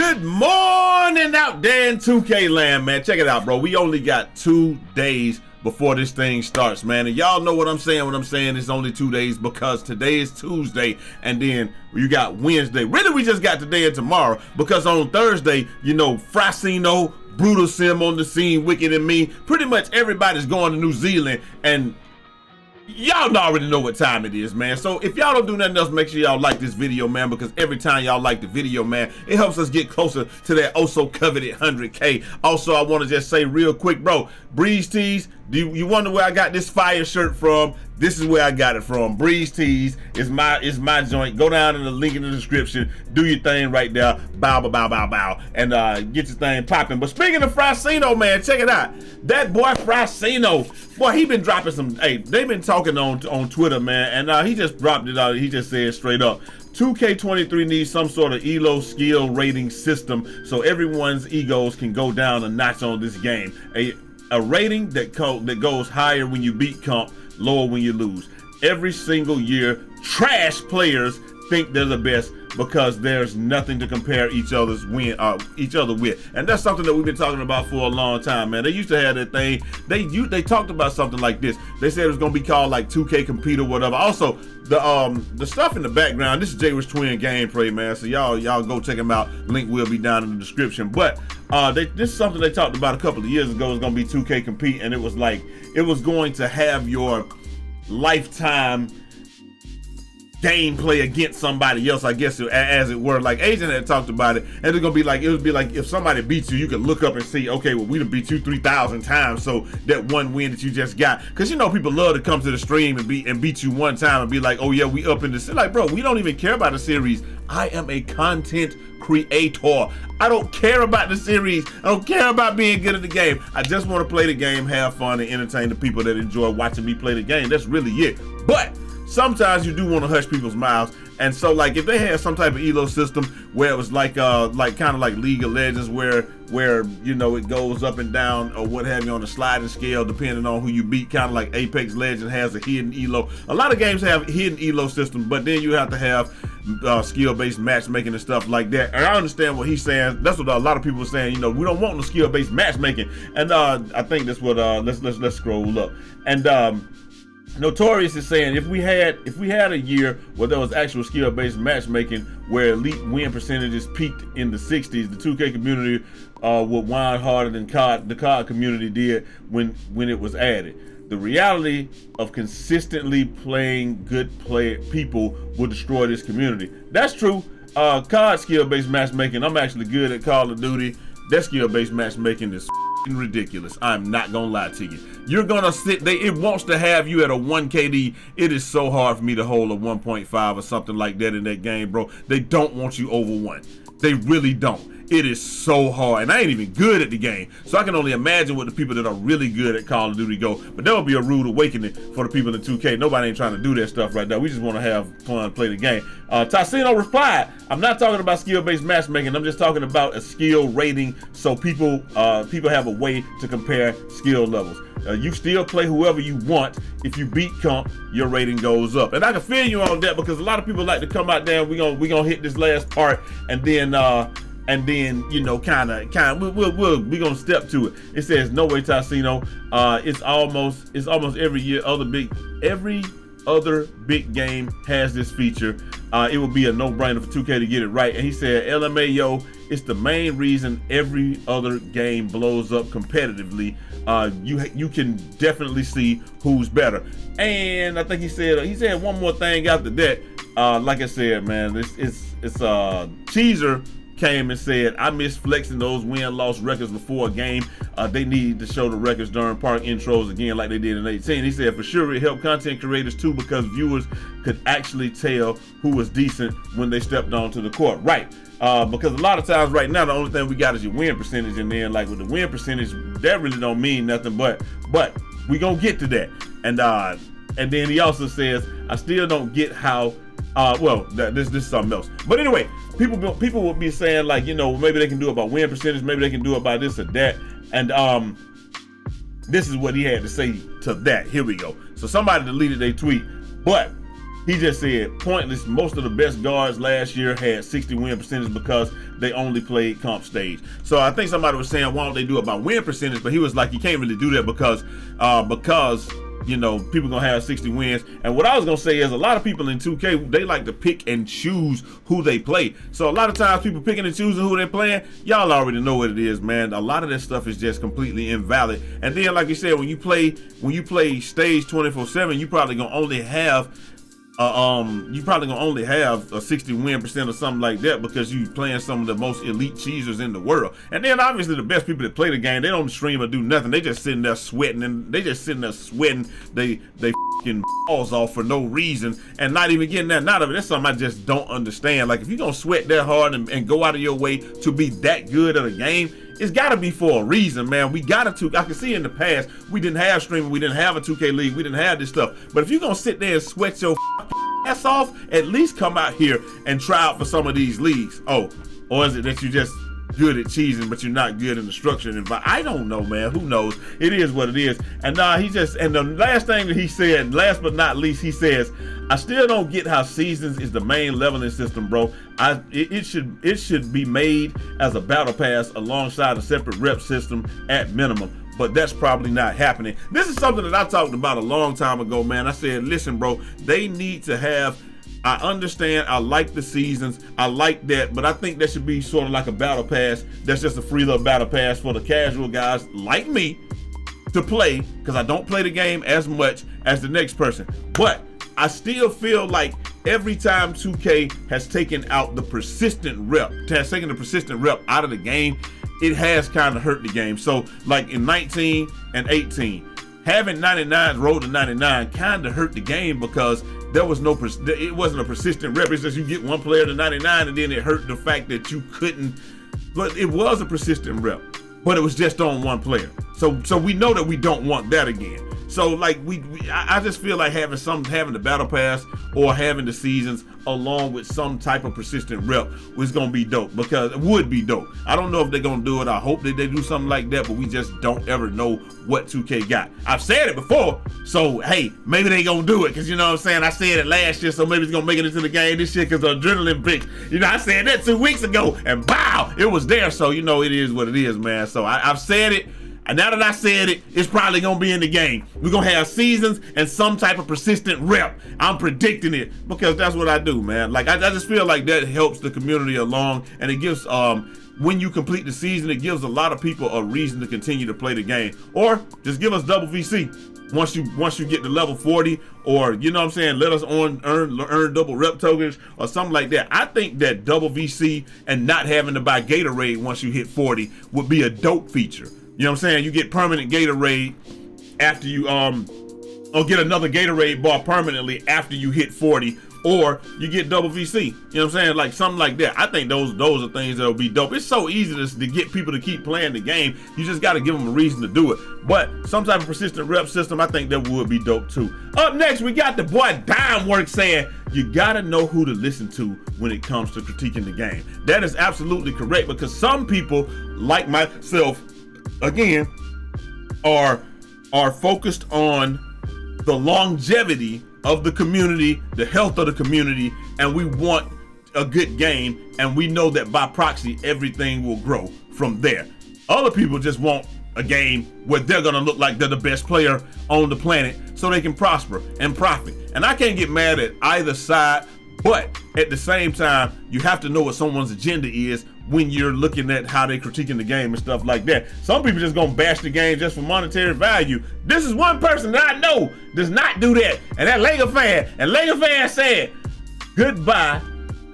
Good morning out there in 2K land, man. Check it out, bro. We only got 2 days before this thing starts, man. And y'all know what I'm saying when I'm saying it's only 2 days, because today is Tuesday and then you got Wednesday. Really, we just got today and tomorrow, because on Thursday, you know, Tyceno, Brutal Sim on the scene, Wicked and Me. Pretty much everybody's going to New Zealand, and y'all already know what time it is, man. So if y'all don't do nothing else, make sure y'all like this video, man, because every time y'all like the video, man, it helps us get closer to that oh so coveted 100K. Also, I want to just say real quick, bro, Breeze Tees, you wonder where I got this fire shirt from? This is where I got it from. Breeze Tees is my joint. Go down in the link in the description. Do your thing right there. Bow, bow, bow, bow, bow. And get your thing popping. But speaking of Tyceno, man, check it out. That boy Tyceno, boy, he been dropping some, hey, they've been talking on Twitter, man. And he just dropped it out. He just said straight up, 2K23 needs some sort of ELO skill rating system so everyone's egos can go down a notch on this game. A rating that goes higher when you beat comp, lower when you lose. Every single year, trash players think they're the best because there's nothing to compare each other with, and that's something that we've been talking about for a long time, man. They used to have that thing. They talked about something like this. They said it was gonna be called like 2K Compete or whatever. Also, the stuff in the background. This is Jay's Twin gameplay, man. So y'all go check him out. Link will be down in the description. But this is something they talked about a couple of years ago. It was gonna be 2K Compete, and it was like it was going to have your lifetime gameplay against somebody else, I guess, as it were. Like Agent had talked about it, and it would be like if somebody beats you, you could look up and see, okay, well, we done beat you 3,000 times, so that one win that you just got, because you know people love to come to the stream and beat you one time and be like, oh yeah, we up in this. Like, bro, we don't even care about the series. I am a content creator. I don't care about the series. I don't care about being good at the game. I just want to play the game, have fun, and entertain the people that enjoy watching me play the game. That's really it. But sometimes you do want to hush people's mouths, and so like if they had some type of ELO system where it was like kind of like League of Legends, where you know it goes up and down or what have you on the sliding scale depending on who you beat, kind of like Apex Legends has a hidden ELO. A lot of games have hidden ELO system, but then you have to have skill-based matchmaking and stuff like that. And I understand what he's saying. That's what a lot of people are saying. You know, we don't want no skill-based matchmaking, and I think that's what let's scroll up. And Notorious is saying if we had a year where there was actual skill-based matchmaking where elite win percentages peaked in the 60s, the 2K community would whine harder than the COD community did when it was added. The reality of consistently playing good people will destroy this community. That's true. COD skill-based matchmaking, I'm actually good at Call of Duty. That skill-based matchmaking is ridiculous. I'm not gonna lie to you. You're gonna it wants to have you at a 1 KD. It is so hard for me to hold a 1.5 or something like that in that game, bro. They don't want you over 1. They really don't. It is so hard, and I ain't even good at the game, so I can only imagine what the people that are really good at Call of Duty go. But that would be a rude awakening for the people in 2K. Nobody ain't trying to do that stuff right now. We just want to have fun, play the game. Tyceno replied, I'm not talking about skill-based matchmaking. I'm just talking about a skill rating so people have a way to compare skill levels. You still play whoever you want. If you beat comp, your rating goes up. And I can feel you on that, because a lot of people like to come out there and we gonna hit this last part, and then you know, kind of we gonna step to it. It says no way Tyceno. It's almost every other big game has this feature. It would be a no-brainer for 2K to get it right. And he said, LMAO, it's the main reason every other game blows up competitively. You can definitely see who's better. And I think he said one more thing after that. Like I said, man, it's Cheezer came and said, I miss flexing those win-loss records before a game. They need to show the records during park intros again like they did in 18. He said, for sure it helped content creators too, because viewers could actually tell who was decent when they stepped onto the court. Right. Because a lot of times right now, the only thing we got is your win percentage, and then like with the win percentage, that really don't mean nothing, but we gonna get to that. And then he also says, I still don't get how, this is something else. But anyway, people will be saying, like, you know, maybe they can do it by win percentage, maybe they can do it by this or that. And this is what he had to say to that. Here we go. So somebody deleted their tweet, but He just said pointless. Most of the best guards last year had 60 win percentage because they only played comp stage. So I think somebody was saying, why don't they do it by win percentage? But he was like, you can't really do that because you know, people gonna have 60 wins. And what I was gonna say is a lot of people in 2K, they like to pick and choose who they play. So a lot of times people picking and choosing who they're playing, y'all already know what it is, man. A lot of that stuff is just completely invalid. And then, like you said, when you play stage 24/7, you probably gonna only have a 60 win percent or something like that because you playing some of the most elite cheesers in the world. And then obviously the best people that play the game, they don't stream or do nothing. They just sitting there sweating they fucking balls off for no reason and not even getting that out of it. That's something I just don't understand. Like, if you're gonna sweat that hard and go out of your way to be that good at a game, it's gotta be for a reason, man. I can see in the past, we didn't have streaming, we didn't have a 2K league, we didn't have this stuff. But if you're gonna sit there and sweat your ass off, at least come out here and try out for some of these leagues. Oh, or is it that you just good at cheesing, but you're not good in the structure and I don't know, man. Who knows? It is what it is. And the last thing that he said, last but not least, he says, I still don't get how seasons is the main leveling system, bro. It should be made as a battle pass alongside a separate rep system at minimum. But that's probably not happening. This is something that I talked about a long time ago, man. I said, listen, bro, they need to have, I understand, I like the seasons, I like that, but I think that should be sort of like a battle pass. That's just a free little battle pass for the casual guys like me to play, because I don't play the game as much as the next person. But I still feel like every time 2K has taken out the persistent rep, out of the game, it has kind of hurt the game. So like in 19 and 18, having 99 road to 99 kind of hurt the game because there was it wasn't a persistent rep. It's just you get one player to 99 and then it hurt the fact that you couldn't, but it was a persistent rep, but it was just on one player. So we know that we don't want that again. So like I just feel like having the battle pass or having the seasons along with some type of persistent rep was gonna be dope, because it would be dope. I don't know if they're gonna do it. I hope that they do something like that, but we just don't ever know what 2K got. I've said it before, so hey, maybe they gonna do it, because you know what I'm saying, I said it last year, so maybe it's gonna make it into the game this year because the adrenaline picks. You know, I said that 2 weeks ago and bow, it was there. So you know, it is what it is, man. So I've said it. And now that I said it, it's probably gonna be in the game. We're gonna have seasons and some type of persistent rep. I'm predicting it because that's what I do, man. Like I just feel like that helps the community along, and it gives when you complete the season, it gives a lot of people a reason to continue to play the game. Or just give us double VC once you get to level 40, or you know what I'm saying, let us earn double rep tokens or something like that. I think that double VC and not having to buy Gatorade once you hit 40 would be a dope feature. You know what I'm saying? You get permanent Gatorade after you or get another Gatorade bar permanently after you hit 40, or you get double VC. You know what I'm saying? Like something like that. I think those are things that'll be dope. It's so easy to get people to keep playing the game. You just got to give them a reason to do it. But some type of persistent rep system, I think that would be dope too. Up next, we got the boy Dimework saying, you gotta know who to listen to when it comes to critiquing the game. That is absolutely correct, because some people, like myself, again, are focused on the longevity of the community, the health of the community, and we want a good game, and we know that by proxy everything will grow from there. Other people just want a game where they're gonna look like they're the best player on the planet so they can prosper and profit. And I can't get mad at either side, but at the same time, you have to know what someone's agenda is when you're looking at how they're critiquing the game and stuff like that. Some people just gonna bash the game just for monetary value. This is one person that I know does not do that, and that Lakerfan. And Lakerfan said goodbye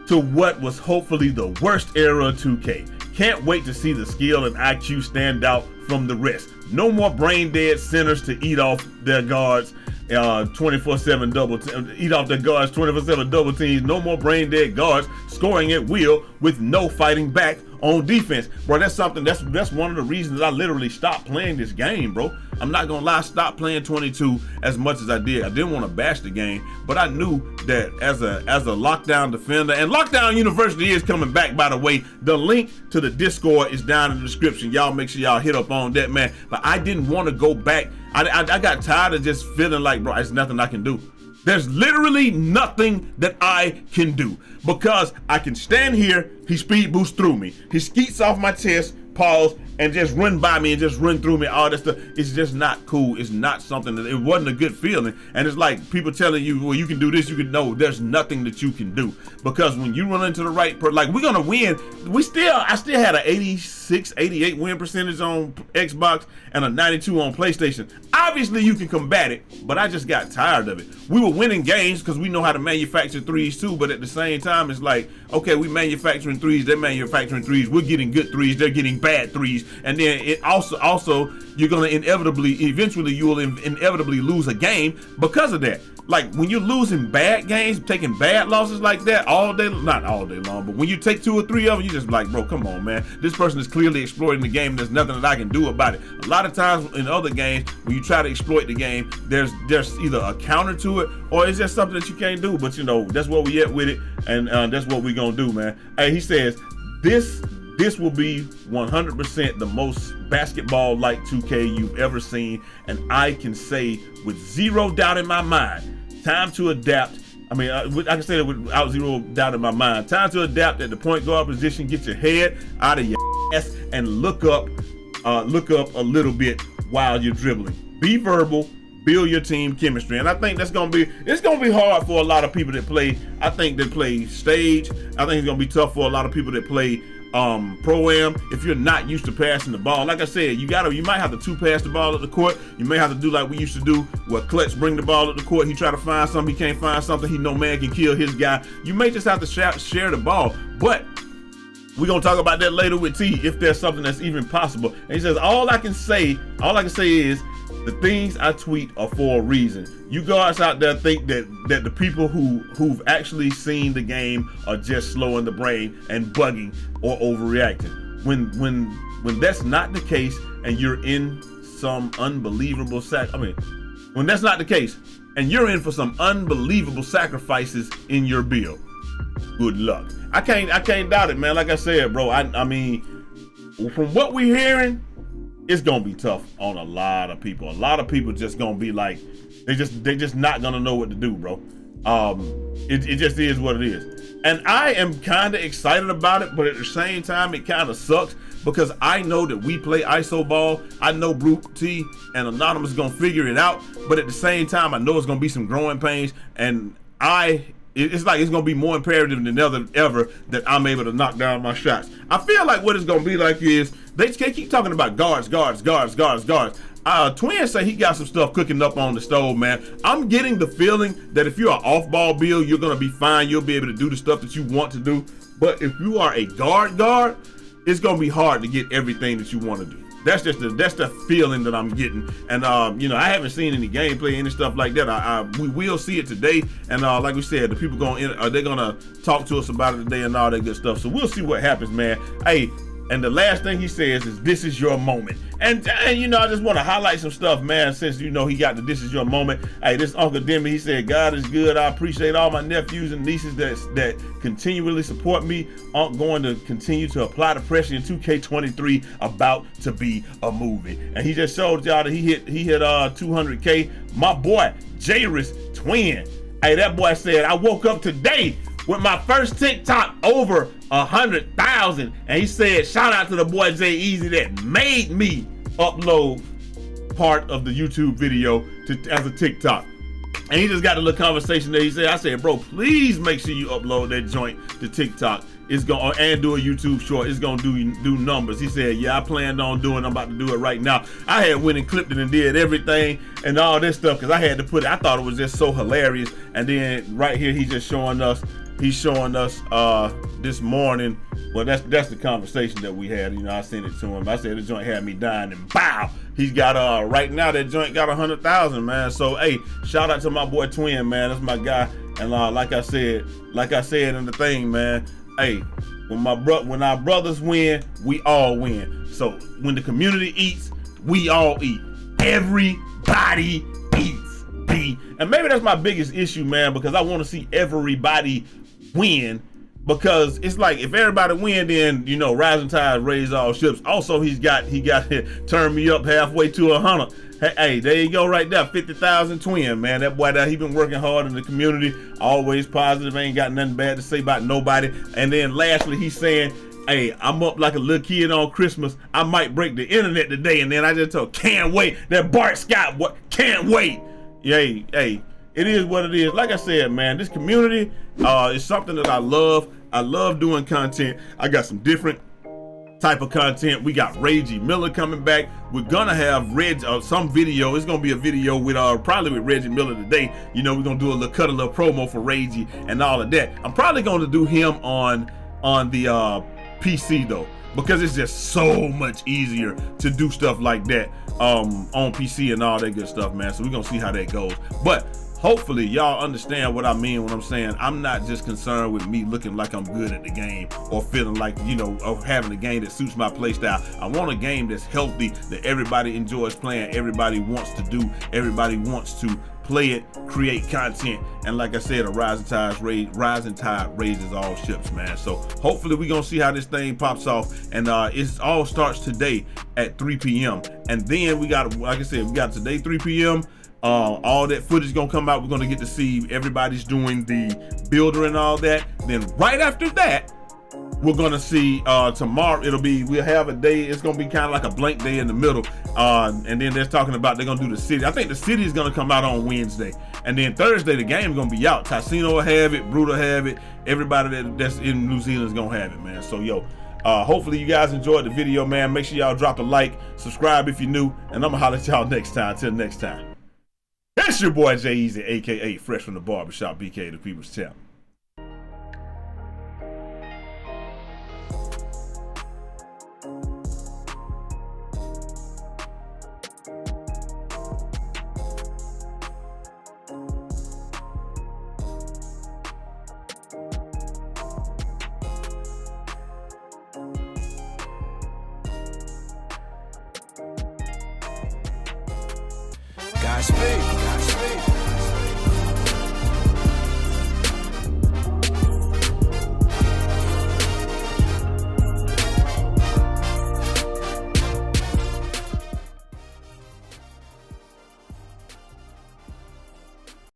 to what was hopefully the worst era of 2K. Can't wait to see the skill and IQ stand out from the rest. No more brain dead centers to eat off their guards. 24/7 eat off their guards 24/7 double teams. No more brain dead guards scoring at will with no fighting back on defense, bro. That's something that's one of the reasons that I literally stopped playing this game, bro. I'm not gonna lie, I stopped playing 22 as much as I did. I didn't want to bash the game, but I knew that as a lockdown defender, and Lockdown University is coming back, by the way. The link to the Discord is down in the description. Y'all make sure y'all hit up on that, man. But I didn't want to go back. I got tired of just feeling like, bro, there's nothing I can do. There's literally nothing that I can do because I can stand here, he speed boosts through me. He skeets off my chest, pause, and just run by me and just run through me, all that stuff. It's just not cool. It's not something that, it wasn't a good feeling. And it's like people telling you, well, you can do this, you can, no, there's nothing that you can do. Because when you run into the right person, like we're gonna win, I still had an 86, 88 win percentage on Xbox and a 92 on PlayStation. Obviously you can combat it, but I just got tired of it. We were winning games because we know how to manufacture threes too, but at the same time, it's like, okay, we manufacturing threes, they're manufacturing threes, we're getting good threes, they're getting bad threes, and then it also you're gonna eventually you will inevitably lose a game because of that. Like when you're losing bad games, taking bad losses like that all day, not all day long, but when you take 2 or 3 of them, you just like, bro, come on, man. This person is clearly exploiting the game. There's nothing that I can do about it. A lot of times in other games, when you try to exploit the game, there's either a counter to it or it's just something that you can't do. But you know, that's what we at with it, and that's what we gonna do, man. Hey, he says this will be 100% the most basketball-like 2K you've ever seen, and I can say with zero doubt in my mind, time to adapt. I mean, I can say that without zero doubt in my mind. Time to adapt at the point guard position. Get your head out of your ass and look up a little bit while you're dribbling. Be verbal. Build your team chemistry, and I think it's gonna be hard for a lot of people that play. I think that play stage. I think it's gonna be tough for a lot of people that play pro-am if you're not used to passing the ball. Like I said, you might have to 2-pass the ball at the court. You may have to do like we used to do, where Clutch bring the ball at the court, he try to find something, he can't find something, he no man can kill his guy. You may just have to share the ball, but we're gonna talk about that later with T, if there's something that's even possible. And he says, all I can say is the things I tweet are for a reason. You guys out there think that the people who've actually seen the game are just slow in the brain and bugging or overreacting. When that's not the case, and you're in some unbelievable when that's not the case, and you're in for some unbelievable sacrifices in your build, good luck. I can't doubt it, man. Like I said, bro, I mean, from what we're hearing, it's gonna be tough on a lot of people. A lot of people just gonna be like, they just not gonna know what to do, bro. It just is what it is. And I am kind of excited about it, but at the same time, it kind of sucks because I know that we play ISO ball. I know Brute T and Anonymous gonna figure it out, but at the same time, I know it's gonna be some growing pains, and it's like it's gonna be more imperative than ever that I'm able to knock down my shots. I feel like what it's gonna be like is they keep talking about guards. Twin say he got some stuff cooking up on the stove, man. I'm getting the feeling that if you're an off-ball build, you're gonna be fine. You'll be able to do the stuff that you want to do. But if you are a guard, it's gonna be hard to get everything that you want to do. That's the feeling that I'm getting, and I haven't seen any gameplay, any stuff like that. We will see it today, and like we said, the people they're gonna talk to us about it today and all that good stuff. So we'll see what happens, man. Hey, and the last thing he says is, "This is your moment." And I just want to highlight some stuff, man, since he got the "This is your moment." Hey, this Uncle Demi, he said, "God is good. I appreciate all my nephews and nieces that continually support me. I'm going to continue to apply the pressure in 2K23, about to be a movie." And he just showed y'all that he hit 200K. My boy, Jairus Twin. Hey, that boy said, "I woke up today with my first TikTok over 100,000. And he said, shout out to the boy Jay Easy that made me upload part of the YouTube video as a TikTok. And he just got a little conversation there. I said, bro, please make sure you upload that joint to TikTok. It's gonna, and do a YouTube short. It's gonna do numbers. He said, yeah, I planned on doing. I'm about to do it right now. I had went and clipped it and did everything and all this stuff because I had to put it. I thought it was just so hilarious. And then right here, he's just showing us. He's showing us this morning. Well, that's the conversation that we had. I sent it to him. I said the joint had me dying, and bow. He's got right now that joint got 100,000, man. So hey, shout out to my boy Twin, man. That's my guy. And like I said in the thing, man. Hey, when our brothers win, we all win. So when the community eats, we all eat. Everybody eats. And maybe that's my biggest issue, man, because I want to see everybody win Because it's like if everybody win, then you know rising tide raise all ships. Also, he got turned me up halfway to 100. Hey, there you go right there, 50,000 twin, man. That boy, he been working hard in the community, always positive, ain't got nothing bad to say about nobody. And then lastly, he's saying, hey, I'm up like a little kid on Christmas. I might break the internet today. And then I just told, can't wait. That Bart Scott, what? Can't wait. Hey, it is what it is. Like I said, man, this community is something that I love. I love doing content. I got some different type of content. We got Ray G Miller coming back. We're gonna have some video. It's gonna be a video with probably with Reggie Miller today. You know, we're gonna do a little promo for Ray G and all of that. I'm probably gonna do him on the PC though, because it's just so much easier to do stuff like that on PC and all that good stuff, man. So we're gonna see how that goes. But hopefully y'all understand what I mean when I'm saying I'm not just concerned with me looking like I'm good at the game or feeling like, you know, or having a game that suits my play style. I want a game that's healthy, that everybody enjoys playing, everybody wants to do, everybody wants to play it, create content, and like I said, a rising tide raises all ships, man. So hopefully we're gonna see how this thing pops off, and it all starts today at 3 p.m. and then we got, like I said, we got today 3 p.m. All that footage gonna come out. We're gonna get to see everybody's doing the builder and all that. Then right after that, we're gonna see tomorrow. We'll have a day. It's gonna be kind of like a blank day in the middle. And then they're talking about they're gonna do the city. I think the city is gonna come out on Wednesday, and then Thursday the game is gonna be out. Tyceno will have it. Brute will have it. Everybody that's in New Zealand is gonna have it, man. So yo. Hopefully you guys enjoyed the video, man. Make sure y'all drop a like, subscribe if you're new, and I'm gonna holler at y'all next time. Till next time. It's your boy Jay Easy, aka Fresh from the Barbershop, BK the People's Champ. Godspeed.